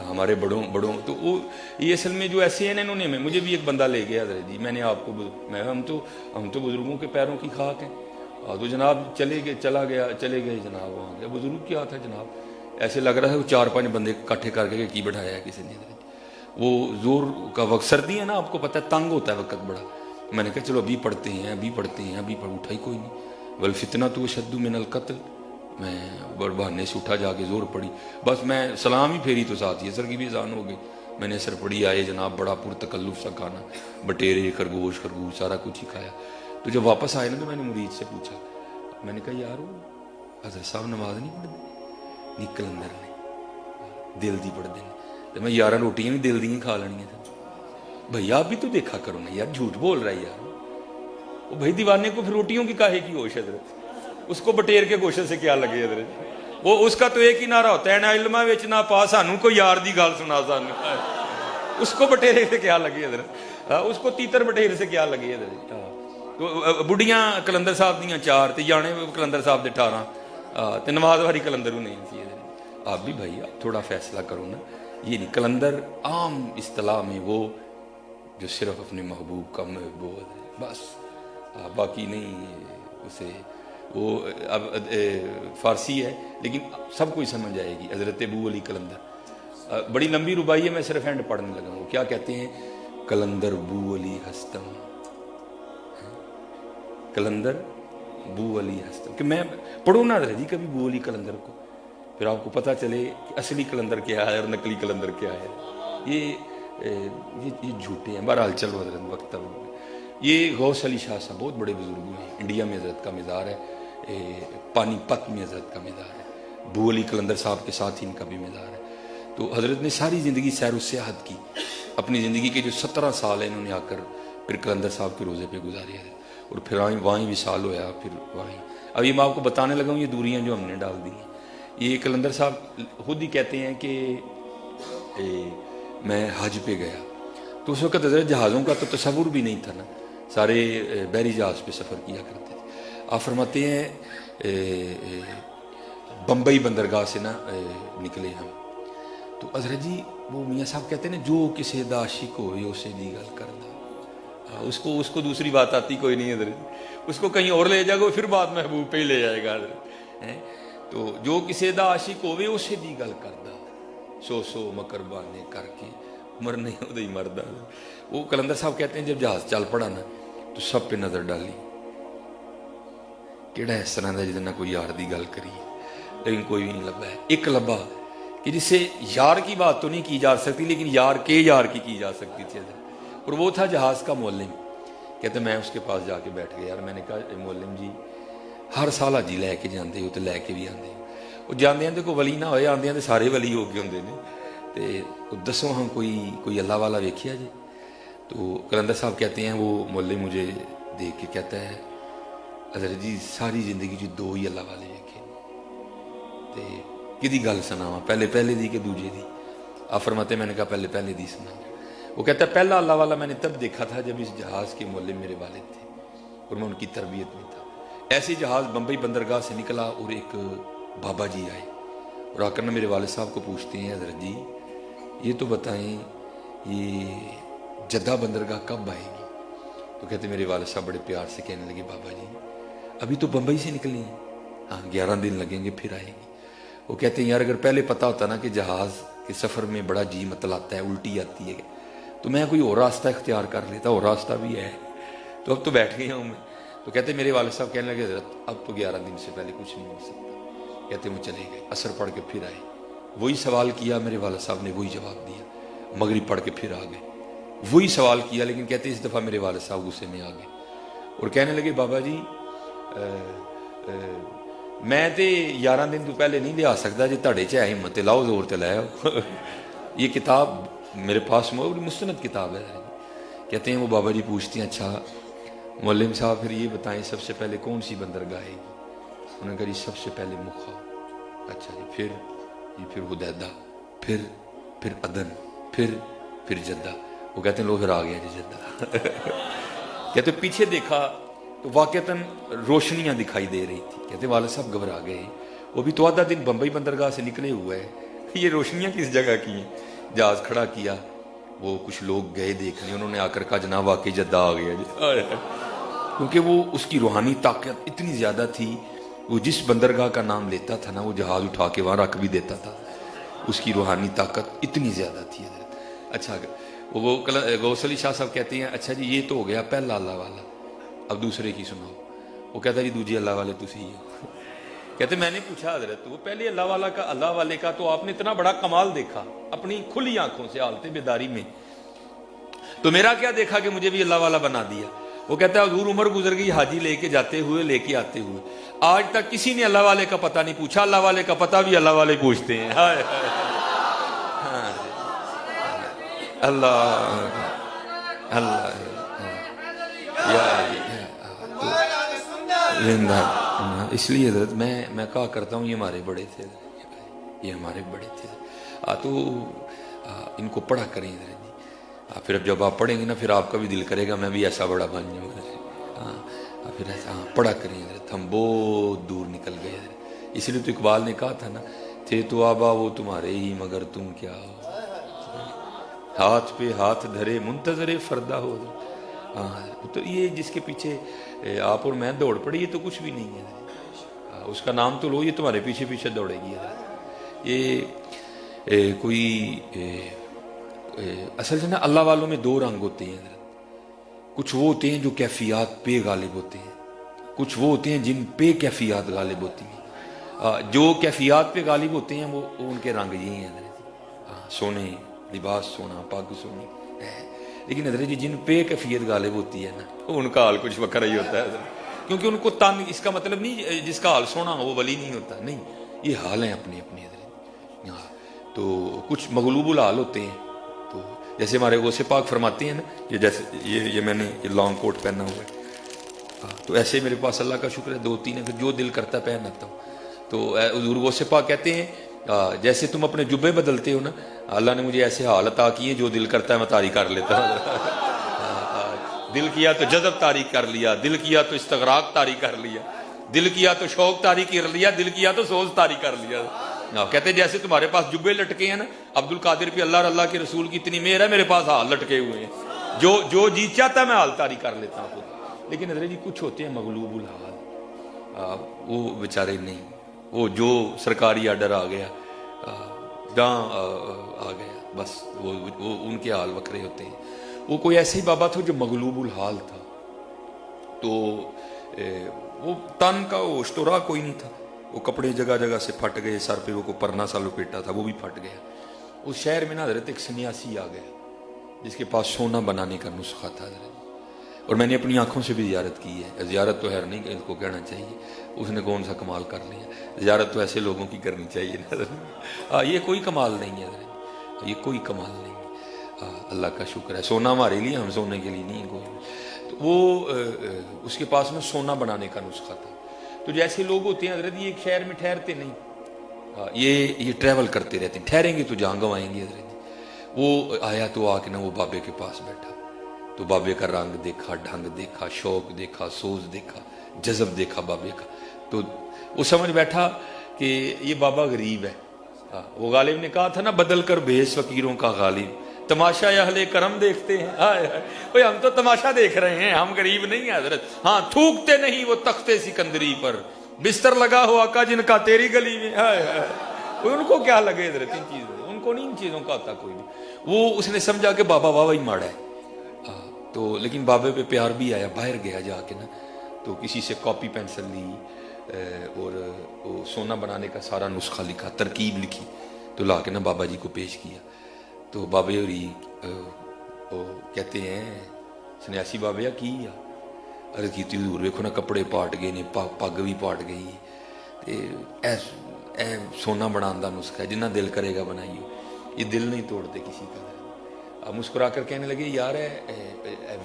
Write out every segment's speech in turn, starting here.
हमारे बड़ों बड़ों तो वो ये असल में जो ऐसे हैं ना, इन्होंने में मुझे भी एक बंदा ले गया हजरत जी, मैंने आपको मैं हम तो बुजुर्गों के पैरों की खाक हैं। तो जनाब चले गए जनाब, वहाँ गया बुजुर्ग क्या था जनाब, ऐसे लग रहा है वो 4-5 बंदे इकट्ठे करके की बैठाया है किसी ने। वो जोर का वक्त, सर्दी है ना, आपको पता है तंग होता है वक्त बड़ा। मैंने कहा चलो अभी पढ़ते हैं, उठा ही कोई नहीं। वल फितना तो शद्दू मिनल कत्ल, मैं बहाने से उठा, जाके जोर पड़ी, बस मैं सलाम ही फेरी तो साथ ही असर की भी अजान हो गई। मैंने असर पढ़ी, आए जनाब, बड़ा पुरतकल्लुफ सा खाना, बटेरे खरगोश सारा कुछ ही खाया। तो जब वापस आए ना तो मैंने मुरीद से पूछा, मैंने कहा यार वो हजरत साहब नमाज नहीं पढ़ते? नहीं कलंदर ने दिल दी पढ़ते हैं। तो मैं 11 रोटियां भी दिल दी खा लेनी है। भैया आप भी तो देखा करो ना यार, झूठ बोल रहा है यार। वो भाई दीवाने को फिर रोटियों की काहे की होश हजरत, उसको बटेर के गोशे से क्या लगे हजरत। वो उसका तो एक ही नारा होता है, ना इल्मा विच ना पा सानू कोई यार दी गल सुना सानू, उसको बटेरे से क्या लगे हजरत, उसको तीतर बटेर से क्या लगे हजरत। तो बुढ़ियां कलंदर साहब दियां 4 ते जाने कलंदर साहब दे 18 ते नमाज वाली कलंदर नहीं सी। आप भी भाई आप थोड़ा फैसला करो ना, ये नहीं कलंदर आम इस्तिलाह में वो जो सिर्फ अपने महबूब का महबूब बस, बाकी नहीं उसे वो अब फारसी है लेकिन सब कोई समझ आएगी। हज़रत अबू अली कलंदर, बड़ी लंबी रुबाई है, मैं सिर्फ एंड पढ़ने लगा हूँ। क्या कहते हैं, कलंदर बू अली हस्तम, कलंदर बू अली हस्तम, कि मैं पढ़ो ना जी कभी बू अली कलंदर को, फिर आपको पता चले कि असली कलंदर क्या है और नकली कलंदर क्या है। ये झूठे हैं। बहरहाल चलो हजरत वक्त तब ये गौस अली शाह साहब बहुत बड़े बुजुर्ग हैं, इंडिया में हजरत का मज़ार है, पानीपत में हजरत का मज़ार है, बू अली कलंदर साहब के साथ ही इनका भी मज़ार है। तो हजरत ने सारी ज़िंदगी सैर व सियाहत की, अपनी ज़िंदगी के जो 17 साल है इन्होंने आकर फिर कलंदर साहब के रोज़े पे गुजारे हैं और फिर वहीं विसाल होया, फिर वहीं। अब ये मैं आपको बताने लगा हूँ ये दूरियाँ जो हमने डाल दी हैं। ये कलंदर साहब खुद ही कहते हैं कि मैं हज पे गया तो उस वक्त हजरत जहाज़ों का तो तस्वुर भी नहीं था ना, सारे बहरी जहाज़ पे सफ़र किया करते थे। आप फरमाते हैं बम्बई बंदरगाह से ना निकले हम, तो हजरत जी वो मियाँ साहब कहते हैं ना, जो किसी दा आशिक हो उसे दी गल करना, उसको दूसरी बात आती कोई नहीं हजरत, उसको कहीं और ले जाएगा फिर बात महबूब पे ही ले जाएगा हजरत। तो जो किसी दा आशिक होवे उसे दी गल करदा, सो मकर बहाने करके मरने उदे ही मरदा। वो कलंदर साहब कहते हैं जब जहाज चल पड़ा ना तो सब पे नजर डाली, केड़ा इस तरह का जिसने कोई यार की गल करी, लेकिन कोई भी नहीं लभा है। एक लभा कि जिससे यार की बात तो नहीं की जा सकती लेकिन यार की जा सकती थी, और वो था जहाज का मौलिम। कहते मैं उसके पास जाके बैठ गया। यार मैंने कहा मौलिम जी हर साल हाजी लैके जाते हो तो लैके भी आते हो, वो जाते हैं कोई वली ना होए, आंदे तो सारे वली हो गए होंगे ने, तो दसो हम कोई अल्लाह वाला वेखिया जी। तो कलंदर साहब कहते हैं वो मौले मुझे देख के कहता है हज़रत जी सारी जिंदगी जी 2 ही अल्लाह वाले वेखे, तो कि गल सुनावा पहले दी कि दूजे दी। आप फरमाते मैंने कहा पहले दी सुना। वो कहता है पहला अल्लाह वाला मैंने तब देखा था जब इस जहाज़ के मौले मेरे वालिद थे और मैं उनकी तरबियत में था। ऐसे जहाज़ बम्बई बंदरगाह से निकला और एक बाबा जी आए और आकर ना मेरे वालिद साहब को पूछते हैं हज़रत जी ये तो बताएं ये जद्दा बंदरगाह कब आएगी। तो कहते मेरे वालिद साहब बड़े प्यार से कहने लगे बाबा जी अभी तो बम्बई से निकली हैं, हाँ 11 दिन लगेंगे फिर आएगी। वो कहते हैं यार अगर पहले पता होता ना कि जहाज़ के सफ़र में बड़ा जी मतलाता है, उल्टी आती है, तो मैं कोई और रास्ता इख्तियार कर लेता, और रास्ता भी है, तो अब तो बैठ गया हूँ मैं। तो कहते मेरे वालिद साहब कहने लगे हज़रत अब तो 11 दिन से पहले कुछ नहीं हो सकता। कहते वो चले गए, असर पढ़ के फिर आए, वही सवाल किया, मेरे वालिद साहब ने वही जवाब दिया। मगरिब पढ़ के फिर आ गए, वही सवाल किया, लेकिन कहते इस दफ़ा मेरे वालिद साहब गुस्से में आ गए और कहने लगे बाबा जी मैं तो 11 दिन तो पहले नहीं लिया सकता, जो ਤੁਹਾਡੇ 'ਚ है हिम्मत लाओ जोर ते ले आओ। ये किताब मेरे पास मुस्तनद किताब है। कहते हैं वो बाबा जी पूछते हैं अच्छा मौलवी साहब फिर ये बताएं सबसे पहले कौन सी बंदरगाह आएगी। उन्होंने कहा सबसे पहले मुखा। अच्छा जी फिर हुदैदा, फिर अदन, फिर जद्दा। वो कहते हैं लो फिर आ गया जी जद्दा। कहते पीछे देखा तो वाकईतन रोशनियां दिखाई दे रही थी। कहते वालिद साहब घबरा गए, वो भी तो आधा दिन बम्बई बंदरगाह से निकले हुए हैं, یہ روشنیاں کس جگہ کی ہیں؟ جہاز کھڑا کیا, وہ کچھ لوگ گئے دیکھنے, انہوں نے آ کر کہا جناب واقعی جدہ آ گیا جی. کیونکہ وہ اس کی روحانی طاقت اتنی زیادہ تھی, وہ جس بندرگاہ کا نام لیتا تھا نا وہ جہاز اٹھا کے وہاں رکھ بھی دیتا تھا, اس کی روحانی طاقت اتنی زیادہ تھی حضرت. اچھا وہ غوث علی شاہ صاحب کہتے ہیں اچھا جی یہ تو ہو گیا پہلا اللہ والا, اب دوسرے کی سناؤ. وہ کہتا جی دوجی اللہ والے تسی ہی ہو. کہتے میں نے پوچھا حضرت وہ پہلے اللہ والے کا تو آپ نے اتنا بڑا کمال دیکھا اپنی کھلی آنکھوں سے حالت بیداری میں, تو میرا کیا دیکھا کہ مجھے بھی اللہ والا بنا دیا. وہ کہتا ہے حضور عمر گزر گئی حاجی لے کے جاتے ہوئے لے کے آتے ہوئے, آج تک کسی نے اللہ والے کا پتہ نہیں پوچھا, اللہ والے کا پتہ بھی اللہ والے پوچھتے ہیں. اللہ اللہ اس لیے حضرت میں کہا کرتا ہوں یہ ہمارے بڑے تھے, یہ ہمارے بڑے تھے. تو ان کو پڑھا کریں حضرت جی. پھر اب جب آپ پڑھیں گے نا پھر آپ کا بھی دل کرے گا میں بھی ایسا بڑا بن جاؤں. پھر ایسا پڑھا کریں حضرت. ہم بہت دور نکل گئے حضرت. اس لیے تو اقبال نے کہا تھا نا تھے تو آبا وہ تمہارے ہی مگر تم کیا ہو, ہاتھ پہ ہاتھ دھرے منتظر فردا ہو. تو یہ جس کے پیچھے آپ اور میں دوڑ پڑی یہ تو کچھ بھی نہیں ہے, اس کا نام تو لو, یہ تمہارے پیچھے پیچھے دوڑے گی. یہ کوئی اصل سے نا اللہ والوں میں دو رنگ ہوتے ہیں. کچھ وہ ہوتے ہیں جو کیفیات پہ غالب ہوتے ہیں, کچھ وہ ہوتے ہیں جن پہ کیفیات غالب ہوتی ہیں. جو کیفیات پہ غالب ہوتے ہیں وہ ان کے رنگ یہی ہیں سونے, لباس سونا, پاک سونی. لیکن حضرت جی جن پہ کیفیت غالب ہوتی ہے نا ان کا حال کچھ وکھرا ہی ہوتا ہے, کیونکہ ان کو تن اس کا مطلب نہیں جس کا حال سونا ہو وہ ولی نہیں ہوتا, نہیں, یہ حال ہیں اپنے اپنے حضرت. تو کچھ مغلوب الحال ہوتے ہیں. تو جیسے ہمارے غوث پاک فرماتے ہیں نا یہ جیسے یہ میں نے یہ لانگ کوٹ پہنا ہوا ہے, تو ایسے میرے پاس اللہ کا شکر ہے 2-3 ہے, پھر جو دل کرتا ہے پہن آتا ہوں. تو حضور غوث پاک کہتے ہیں جیسے تم اپنے جبے بدلتے ہو نا اللہ نے مجھے ایسے حال عطا کیے جو دل کرتا ہے میں طاری کر لیتا ہوں. دل کیا تو جذب طاری کر لیا, دل کیا تو استغراق طاری کر لیا, دل کیا تو شوق طاری کر لیا, دل کیا تو سوز طاری کر لیا. کہتے جیسے تمہارے پاس جبے لٹکے ہیں نا عبد القادر پہ اللہ اور اللہ کے رسول کی اتنی مہر ہے, میرے پاس حال لٹکے ہوئے ہیں, جو جی چاہتا ہے میں حال طاری کر لیتا ہوں. لیکن حضرت جی کچھ ہوتے ہیں مغلوب الحال, وہ بیچارے نہیں, وہ جو سرکاری آرڈر آ گیا جہاں آ گیا بس وہ ان کے حال وکھرے ہوتے ہیں. وہ کوئی ایسے ہی بابا تھا جو مغلوب الحال تھا, تو وہ تن کا وہ اشتورا کوئی نہیں تھا, وہ کپڑے جگہ جگہ سے پھٹ گئے, سر پہ وہ کو پرنا سا لپیٹا تھا وہ بھی پھٹ گیا. اس شہر میں نا حضرت ایک سنیاسی آ گیا جس کے پاس سونا بنانے کا نسخہ تھا حضرت, اور میں نے اپنی آنکھوں سے بھی زیارت کی ہے. زیارت تو ہے نہیں کہ اس کو کہنا چاہیے, اس نے کون سا کمال کر لیا, زیارت تو ایسے لوگوں کی کرنی چاہیے. یہ کوئی کمال نہیں ہے حضرت, یہ کوئی کمال نہیں ہے. اللہ کا شکر ہے, سونا ہمارے لیے, ہم سونے کے لیے نہیں کوئی. تو وہ اس کے پاس میں سونا بنانے کا نسخہ تھا. تو جیسے لوگ ہوتے ہیں حضرت یہ ایک شہر میں ٹھہرتے نہیں, یہ ٹریول کرتے رہتے ہیں, ٹھہریں گے تو جہاں گوائیں گے حضرت. وہ آیا تو آ کے نا وہ بابے کے پاس بیٹھا, تو بابے کا رنگ دیکھا, ڈھنگ دیکھا, شوق دیکھا, سوز دیکھا, جذب دیکھا بابے کا, تو وہ سمجھ بیٹھا کہ یہ بابا غریب ہے. وہ غالب نے کہا تھا نا بدل کر بھیس فقیروں کا غالب, تماشا اہل کرم دیکھتے ہیں. ہم تو تماشا دیکھ رہے ہیں, ہم غریب نہیں ہیں حضرت. ہاں تھوکتے نہیں وہ تختے سکندری پر, بستر لگا ہو آقا جن کا تیری گلی میں. ان کو کیا لگے حضرت ان چیزوں, ان کو نہیں ان چیزوں کا آتا کوئی بھی. وہ اس نے سمجھا کہ بابا واہ ہی ماڑا ہے. تو لیکن بابے پہ پیار بھی آیا, باہر گیا جا کے نا, تو کسی سے کاپی پینسل لی اور وہ سونا بنانے کا سارا نسخہ لکھا, ترکیب لکھی, تو لا کے نا بابا جی کو پیش کیا. تو بابے ہوری کہتے ہیں سنیاسی بابیا کی عرض کی حضور ویکھو نا کپڑے پاٹ گئے نے, پگ بھی پاٹ گئی, اے سونا بنان دا نسخہ ہے, جنہ دل کرے گا بنائیے, یہ دل نہیں توڑتے کسی کا. مسکرا کر کہنے لگے یار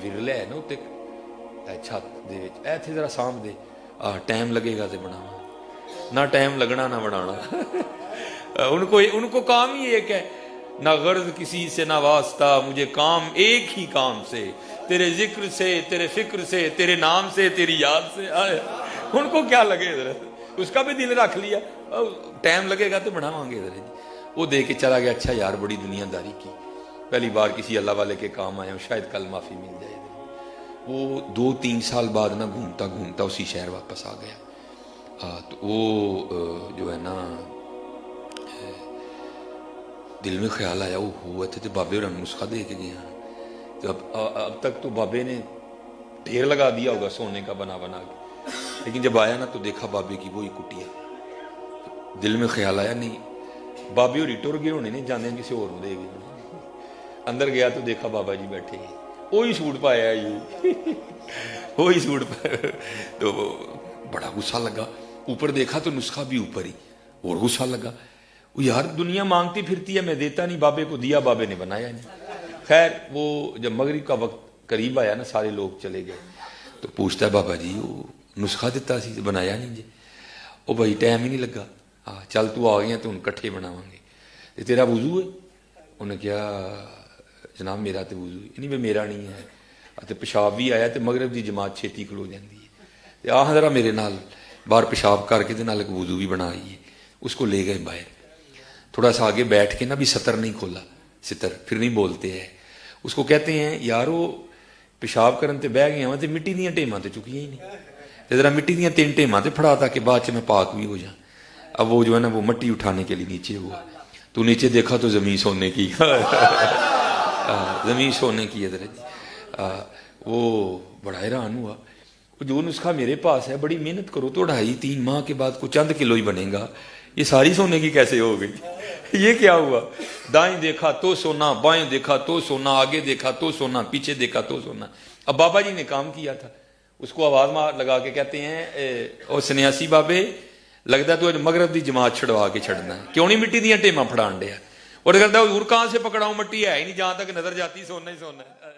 ورلا ہے نا اتنے چھت دے وچ, اے تھے ذرا سام دے, ٹائم لگے گا تے بناواں, نہ ٹائم لگنا نہ بنانا. ان کو کام ہی ایک ہے, نہ غرض کسی سے نہ واسطہ, مجھے کام ایک ہی کام سے, تیرے ذکر سے, تیرے فکر سے, تیرے نام سے, تیری یاد سے. ان کو کیا لگے حضرت, اس کا بھی دل رکھ لیا, ٹائم لگے گا تو بناواں گے حضرت. वो दे के चला गया। अच्छा यार बड़ी दुनियादारी की, पहली बार किसी अल्लाह वाले के काम आया हूँ, शायद कल माफ़ी मिल जाए। वो 2-3 साल बाद ना घूमता घूमता उसी शहर वापस आ गया। तो वो जो है ना दिल में ख्याल आया वो हुआ थे तो बाबे और नुस्खा दे के गया। तो अब तक तो बाबे ने ढेर लगा दिया होगा सोने का बना बना के, लेकिन जब आया ना तो देखा बाबे की वही कुटिया। दिल में ख्याल आया नहीं बाबे और टुर गए होने, नहीं जाने किसी और दे गए। अंदर गया तो देखा बाबा जी बैठे हैं, वही सूट पाया ये वही सूट पाया। तो बड़ा गुस्सा लगा, ऊपर देखा तो नुस्खा भी ऊपर ही, और गुस्सा लगा। वो यार दुनिया मांगती फिरती है, मैं देता नहीं, बाबे को दिया, बाबे ने बनाया नहीं। खैर वो जब मगरिब का वक्त करीब आया ना, सारे लोग चले गए, तो पूछता है बाबा जी वो नुस्खा दिता सी बनाया नहीं जी। वो भाई टाइम ही नहीं लगा। हाँ चल तू आ गया तो हम कट्ठे बनावांगे। ते तेरा वुजू है? उन्हें कहा जनाब मेरा तो वुजू नहीं, भी मेरा नहीं है। तो पेशाब भी आया तो मगरब की जमात छेती खलो जाती है, तो आह जरा मेरे नाल बाहर पेशाब करके तो नाल एक वुजू भी बना आइए। उसको ले गए बाहर, थोड़ा सा आगे बैठ के ना, भी सतर नहीं खोला, सितर फिर नहीं बोलते हैं। उसको कहते हैं यार वो पेशाब करन ते बह गया तो मिट्टी दियां टेमां तो चुकियां ही नहीं, तो जरा मिट्टी दियां 3 टेमां तो फड़ा ताकि बाद च मैं पाक भी हो जाऊँ। अब वो जो है ना वो मट्टी उठाने के लिए नीचे हुआ, तो नीचे देखा तो जमीन सोने की जमीन सोने की है। वो बड़ा हैरान हुआ। जो नुस्खा मेरे पास है, बड़ी मेहनत करो तो 2.5-3 माह के बाद कुछ चंद किलो ही बनेगा, ये सारी सोने की कैसे हो गई? ये क्या हुआ? दाएं देखा तो सोना, बाएं देखा तो सोना, आगे देखा तो सोना, पीछे देखा तो सोना। अब बाबा जी ने काम किया था, उसको आवाज मार लगा के कहते हैं ओ सन्यासी बाबे, लगता तो मगरब की जमात छड़वा के छड़ना है, क्यों नहीं मिट्टी दियां टेमां फड़ान दिया? और कहता हजूर कहां से पकड़ाऊं, मिट्टी है ही नहीं, जहां तक नजर जाती सोना ही सोना है।